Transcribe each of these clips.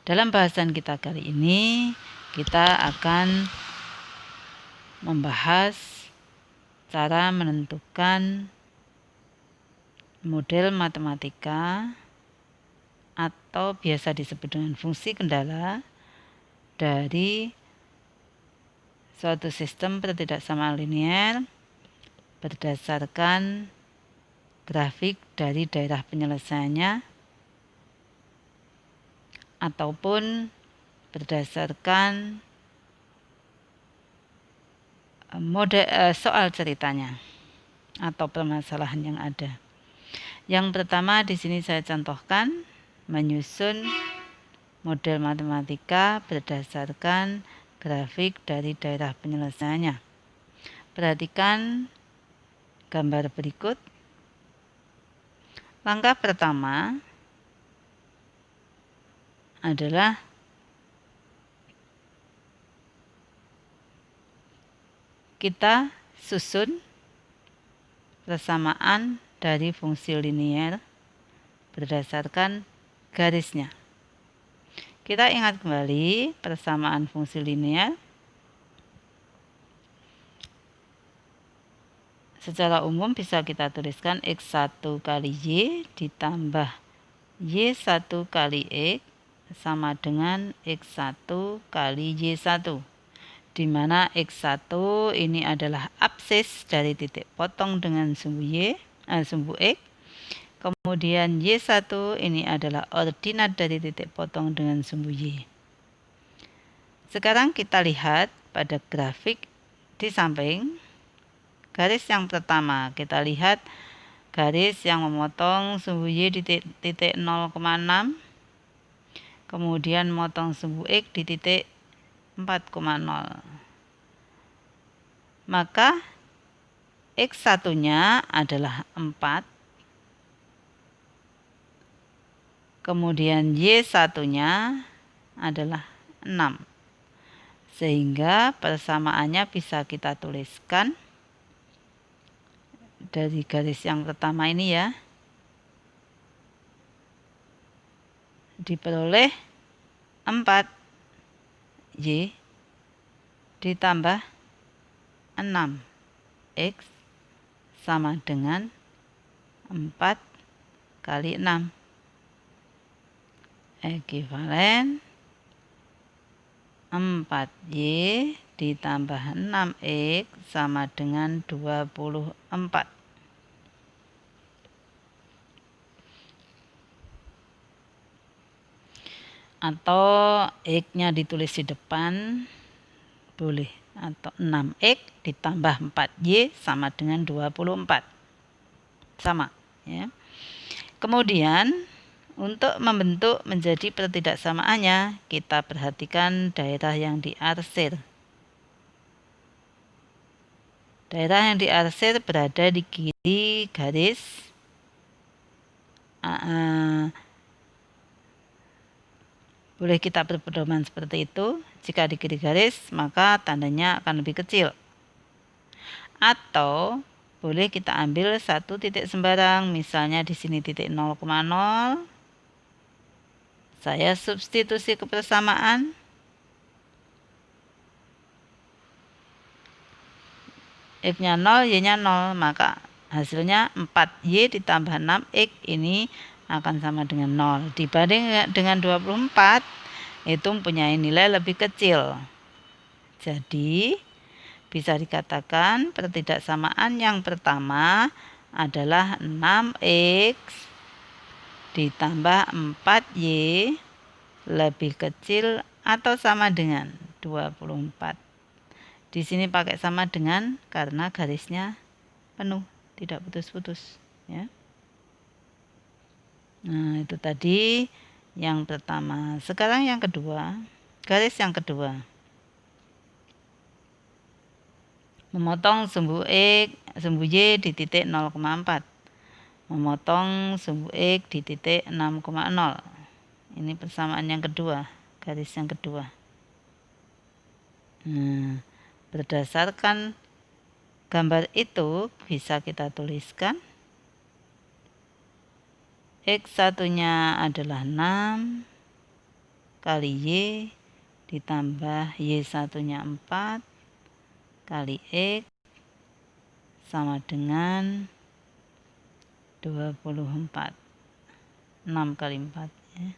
Dalam bahasan kita kali ini, kita akan membahas cara menentukan model matematika atau biasa disebut dengan fungsi kendala dari suatu sistem pertidaksamaan linear berdasarkan grafik dari daerah penyelesaiannya ataupun berdasarkan soal ceritanya atau permasalahan yang ada. Yang pertama di sini saya contohkan menyusun model matematika berdasarkan grafik dari daerah penyelesaiannya. Perhatikan gambar berikut. Langkah pertama adalah kita susun persamaan dari fungsi linear berdasarkan garisnya. Kita ingat kembali persamaan fungsi linear. Secara umum bisa kita tuliskan X1 kali Y ditambah Y1 kali X sama dengan X1 kali Y1, di mana X1 ini adalah absis dari titik potong dengan sumbu X, kemudian Y1 ini adalah ordinat dari titik potong dengan sumbu Y. Sekarang kita lihat pada grafik di samping. Garis yang pertama, kita lihat garis yang memotong sumbu Y di titik 0,6, kemudian memotong sumbu X di titik 4,0. Maka X1-nya adalah 4, kemudian Y1-nya adalah 6. Sehingga persamaannya bisa kita tuliskan dari garis yang pertama ini ya. Diperoleh 4Y ditambah 6X sama dengan 4 kali 6. Ekuivalen 4Y ditambah 6X sama dengan 24. Atau X-nya ditulis di depan boleh, atau 6X ditambah 4Y sama dengan 24. Sama ya. Kemudian untuk membentuk menjadi pertidaksamaannya, kita perhatikan daerah yang diarsir. Daerah yang diarsir berada di kiri garis boleh kita berpedoman seperti itu. Jika di kiri garis, maka tandanya akan lebih kecil. Atau boleh kita ambil satu titik sembarang, misalnya di sini titik 0,0. Saya substitusi ke persamaan. X-nya 0, Y-nya 0, maka hasilnya 4Y ditambah 6X ini akan sama dengan 0. Dibanding dengan 24, itu mempunyai nilai lebih kecil. Jadi, bisa dikatakan pertidaksamaan yang pertama adalah 6X ditambah 4Y lebih kecil atau sama dengan 24. Di sini pakai sama dengan karena garisnya penuh, tidak putus-putus ya. Nah, itu tadi yang pertama. Sekarang yang kedua, garis yang kedua. Memotong sumbu Y di titik 0,4. Memotong sumbu X di titik 6,0. Ini persamaan yang kedua, garis yang kedua. Nah, berdasarkan gambar itu bisa kita tuliskan X1-nya adalah 6, kali Y ditambah Y1 nya 4 kali X sama dengan 24. 6 kali 4 ya.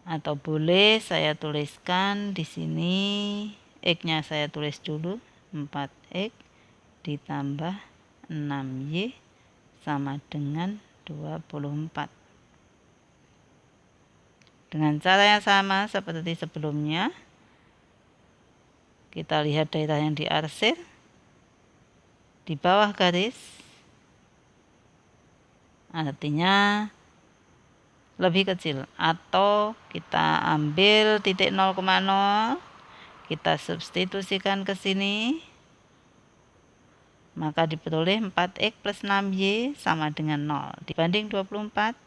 Atau boleh saya tuliskan di sini X-nya saya tulis dulu 4X ditambah 6Y sama dengan 24. Dengan cara yang sama seperti sebelumnya, kita lihat daerah yang diarsir di bawah garis, artinya lebih kecil, atau kita ambil titik 0,0, kita substitusikan ke sini, maka diperoleh 4X plus 6Y sama dengan 0. Dibanding 24,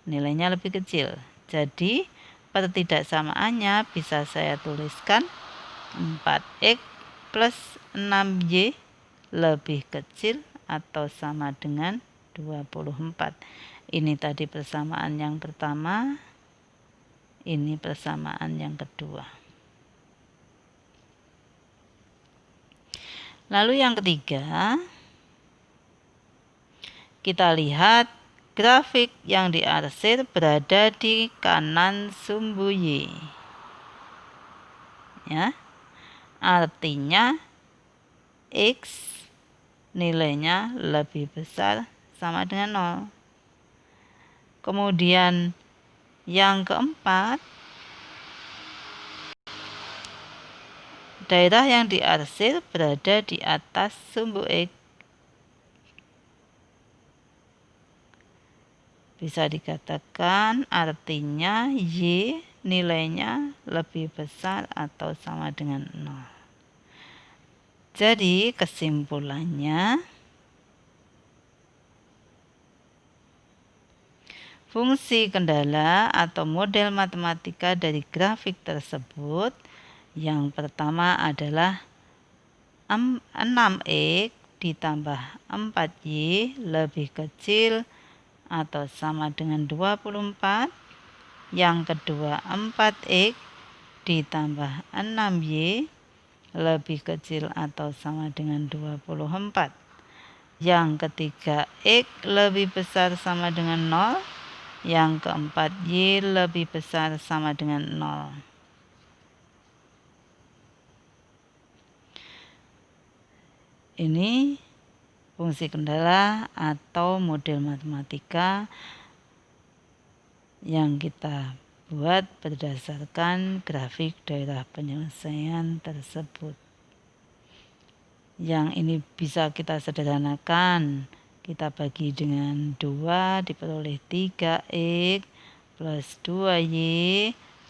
nilainya lebih kecil. Jadi, pertidaksamaannya bisa saya tuliskan 4X plus 6Y lebih kecil atau sama dengan 24. Ini tadi persamaan yang pertama, ini persamaan yang kedua. Lalu yang ketiga, kita lihat grafik yang diarsir berada di kanan sumbu Y. Ya. Artinya X nilainya lebih besar sama dengan 0. Kemudian yang keempat, daerah yang diarsir berada di atas sumbu X. Bisa dikatakan artinya Y nilainya lebih besar atau sama dengan 0. Jadi kesimpulannya, fungsi kendala atau model matematika dari grafik tersebut yang pertama adalah 6X ditambah 4Y lebih kecil atau sama dengan 24. Yang kedua 4X ditambah 6Y lebih kecil atau sama dengan 24. Yang ketiga X lebih besar sama dengan 0. Yang keempat Y lebih besar sama dengan 0. Ini fungsi kendala atau model matematika yang kita buat berdasarkan grafik daerah penyelesaian tersebut. Yang ini bisa kita sederhanakan. Kita bagi dengan 2 diperoleh 3X plus 2Y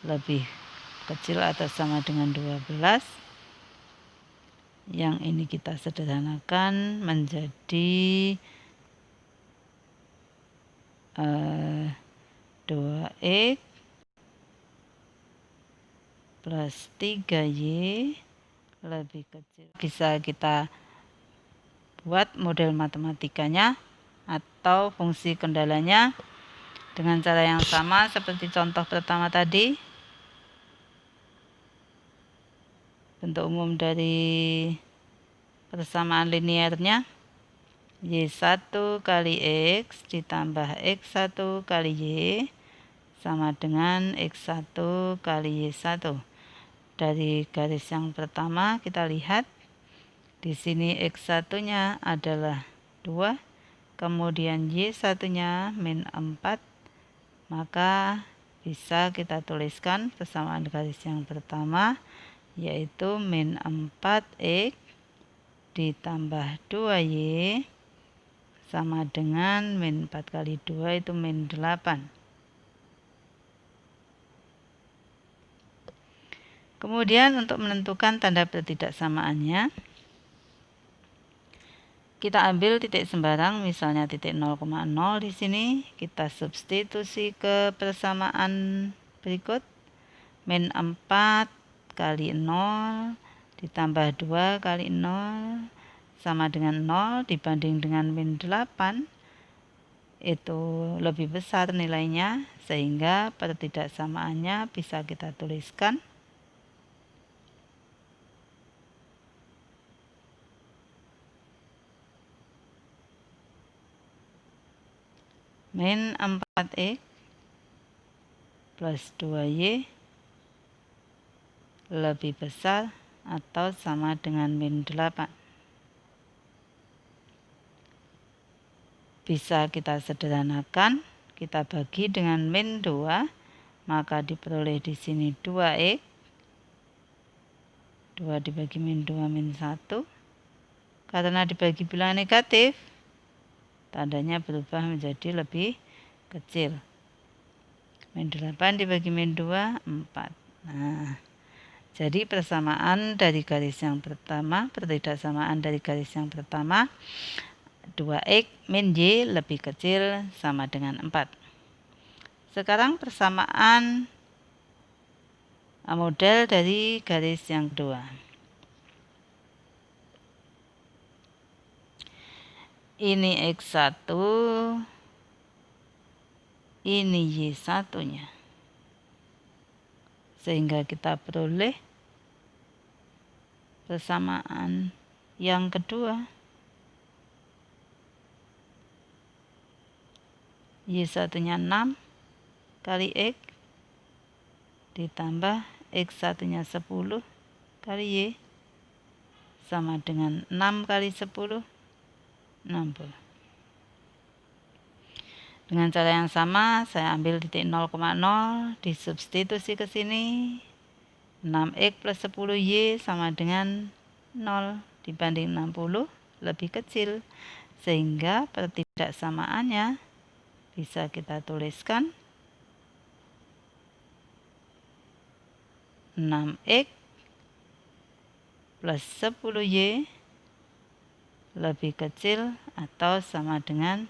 lebih kecil atau sama dengan 12. Yang ini kita sederhanakan menjadi 2X plus 3Y lebih kecil. Bisa kita buat model matematikanya atau fungsi kendalanya dengan cara yang sama seperti contoh pertama tadi. Bentuk umum dari persamaan linearnya Y1 kali X ditambah X1 kali Y sama dengan X1 kali Y1. Dari garis yang pertama kita lihat di sini X1-nya adalah 2, kemudian Y1-nya min 4, maka bisa kita tuliskan persamaan garis yang pertama yaitu min 4X ditambah 2Y sama dengan min 4 kali 2 itu min 8. Kemudian untuk menentukan tanda pertidaksamaannya, kita ambil titik sembarang, misalnya titik 0,0 di sini, kita substitusi ke persamaan berikut. Min 4 kali 0 ditambah 2 kali 0 sama dengan 0 dibanding dengan min 8 itu lebih besar nilainya sehingga pertidaksamaannya bisa kita tuliskan min 4x plus 2y lebih besar atau sama dengan min 8. Bisa kita sederhanakan, kita bagi dengan min 2, maka diperoleh di sini 2x. 2 dibagi min 2 min 1. Karena dibagi bilangan negatif, tandanya berubah menjadi lebih kecil. Min 8 dibagi min 2, 4. Nah, jadi persamaan dari garis yang pertama, pertidaksamaan dari garis yang pertama, 2x min y lebih kecil sama dengan 4. Sekarang persamaan model dari garis yang kedua. Ini x1, ini y1-nya. Sehingga kita peroleh persamaan yang kedua. Y1-nya 6 kali X ditambah X1-nya 10 kali Y sama dengan 6 kali 10, 60. Dengan cara yang sama, saya ambil titik 0,0, disubstitusi ke sini. 6X plus 10Y sama dengan 0 dibanding 60 lebih kecil. Sehingga pertidaksamaannya bisa kita tuliskan 6x plus 10y lebih kecil atau sama dengan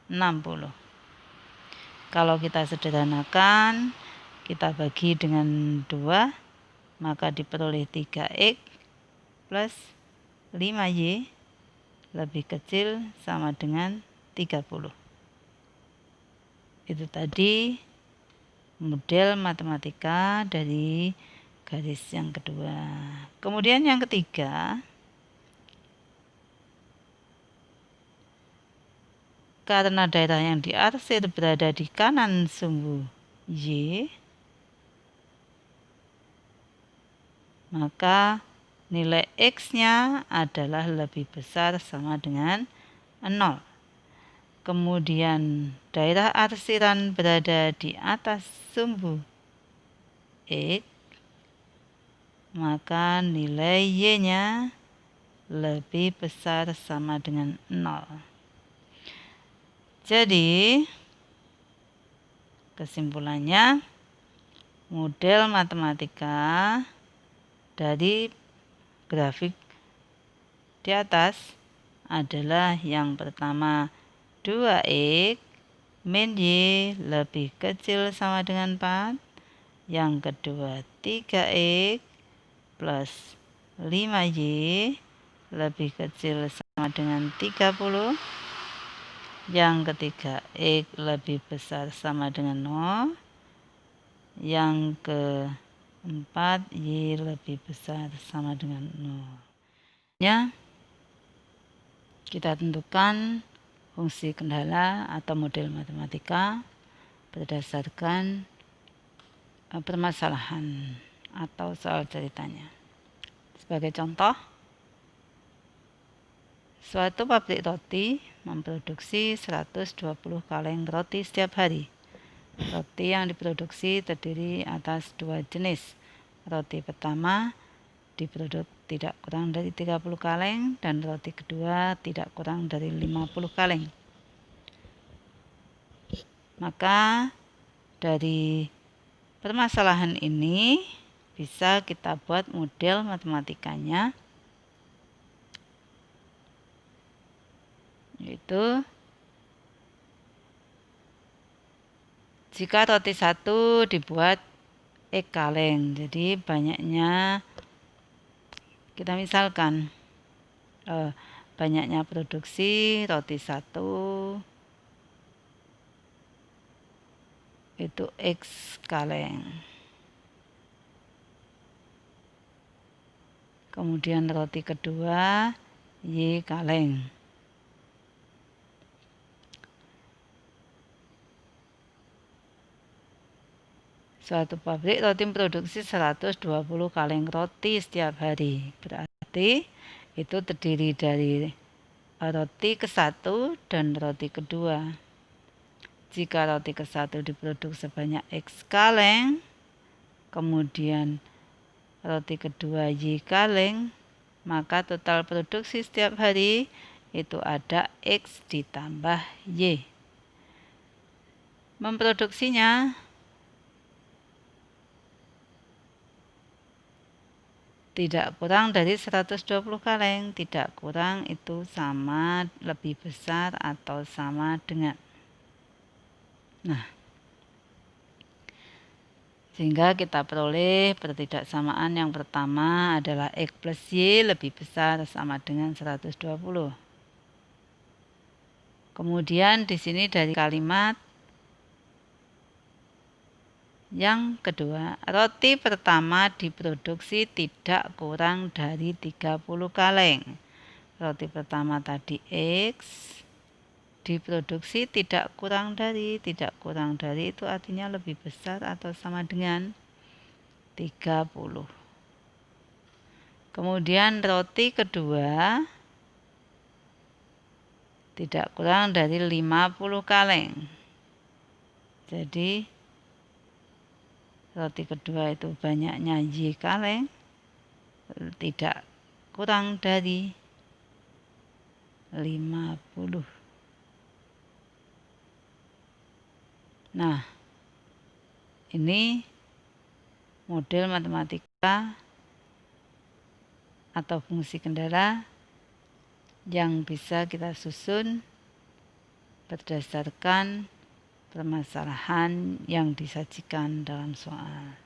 60. Kalau kita sederhanakan, kita bagi dengan 2, maka diperoleh 3x plus 5y lebih kecil sama dengan 30. Itu tadi model matematika dari garis yang kedua. Kemudian yang ketiga, karena daerah yang diarsir berada di kanan sumbu Y, maka nilai X-nya adalah lebih besar sama dengan 0. Kemudian daerah arsiran berada di atas sumbu X, maka nilai Y-nya lebih besar sama dengan 0. Jadi, kesimpulannya, model matematika dari grafik di atas adalah yang pertama 2x min y lebih kecil sama dengan 4. Yang kedua 3x plus 5y lebih kecil sama dengan 30. Yang ketiga x lebih besar sama dengan 0. Yang keempat y lebih besar sama dengan 0. Ya, kita tentukan fungsi kendala atau model matematika berdasarkan permasalahan atau soal ceritanya. Sebagai contoh, suatu pabrik roti memproduksi 120 kaleng roti setiap hari. Roti yang diproduksi terdiri atas 2 jenis. Roti pertama diproduk tidak kurang dari 30 kaleng dan roti kedua tidak kurang dari 50 kaleng. Maka dari permasalahan ini bisa kita buat model matematikanya, yaitu jika roti 1 dibuat X kaleng, jadi banyaknya, kita misalkan banyaknya produksi roti 1 itu X kaleng. Kemudian roti kedua Y kaleng. Suatu pabrik roti memproduksi 120 kaleng roti setiap hari. Berarti itu terdiri dari roti ke-1 dan roti kedua. Jika roti ke-1 diproduksi sebanyak X kaleng, kemudian roti kedua Y kaleng, maka total produksi setiap hari itu ada X ditambah Y. Memproduksinya tidak kurang dari 120 kaleng, tidak kurang itu sama, lebih besar atau sama dengan. Nah, sehingga kita peroleh pertidaksamaan yang pertama adalah X plus Y lebih besar sama dengan 120. Kemudian di sini dari kalimat yang kedua, roti pertama diproduksi tidak kurang dari 30 kaleng. Roti pertama tadi X diproduksi tidak kurang dari itu artinya lebih besar atau sama dengan 30. Kemudian roti kedua tidak kurang dari 50 kaleng. Jadi roti kedua itu banyaknya Y kaleng, tidak kurang dari 50. Nah, ini model matematika atau fungsi kendala yang bisa kita susun berdasarkan permasalahan yang disajikan dalam soal.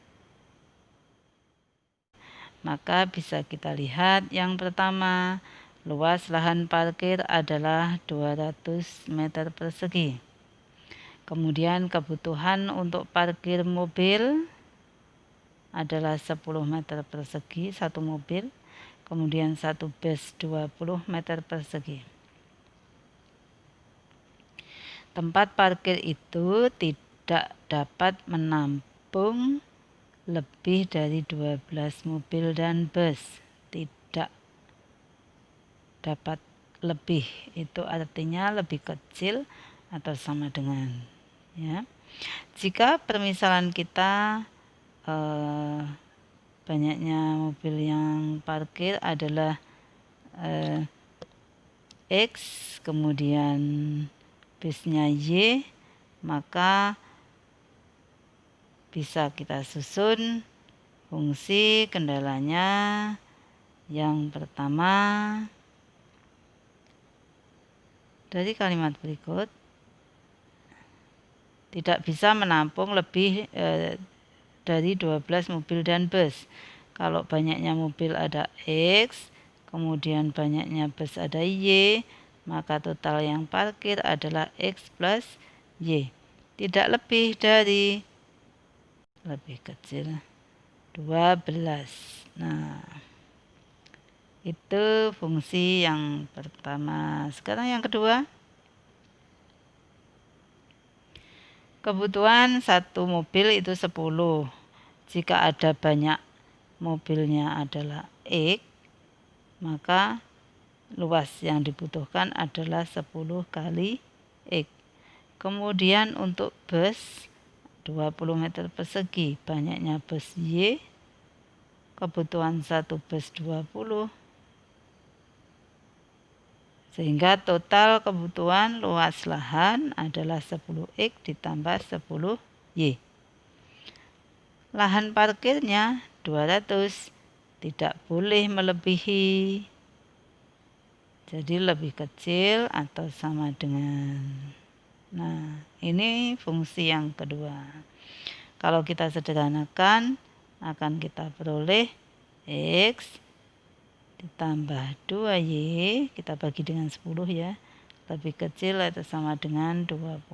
Maka bisa kita lihat yang pertama, luas lahan parkir adalah 200 meter persegi. Kemudian kebutuhan untuk parkir mobil adalah 10 meter persegi satu mobil. Kemudian satu bus 20 meter persegi. Tempat parkir itu tidak dapat menampung lebih dari 12 mobil dan bus. Tidak dapat lebih, itu artinya lebih kecil atau sama dengan. Ya. Jika permisalan kita banyaknya mobil yang parkir adalah X, kemudian busnya Y, maka bisa kita susun fungsi kendalanya. Yang pertama, dari kalimat berikut, tidak bisa menampung lebih dari 12 mobil dan bus. Kalau banyaknya mobil ada X, kemudian banyaknya bus ada Y, maka total yang parkir adalah X plus Y. Tidak lebih dari, lebih kecil, 12. Nah, itu fungsi yang pertama. Sekarang yang kedua. Kebutuhan satu mobil itu 10. Jika ada banyak mobilnya adalah X, maka luas yang dibutuhkan adalah 10 kali X. Kemudian untuk bus 20 meter persegi, banyaknya bus Y, kebutuhan satu bus 20. Sehingga total kebutuhan luas lahan adalah 10X ditambah 10Y. Lahan parkirnya 200, tidak boleh melebihi. Jadi lebih kecil atau sama dengan. Nah, ini fungsi yang kedua. Kalau kita sederhanakan, akan kita peroleh X ditambah 2Y, kita bagi dengan 10 ya, lebih kecil atau sama dengan 20.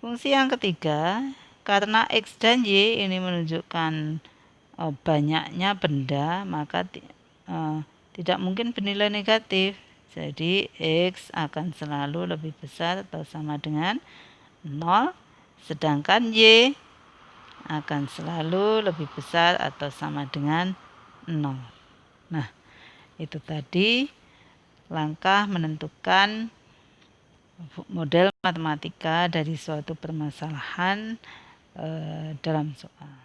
Fungsi yang ketiga, karena X dan Y ini menunjukkan banyaknya benda, maka tidak mungkin bernilai negatif. Jadi X akan selalu lebih besar atau sama dengan 0, sedangkan Y akan selalu lebih besar atau sama dengan 0. Nah, itu tadi langkah menentukan model matematika dari suatu permasalahan dalam soal.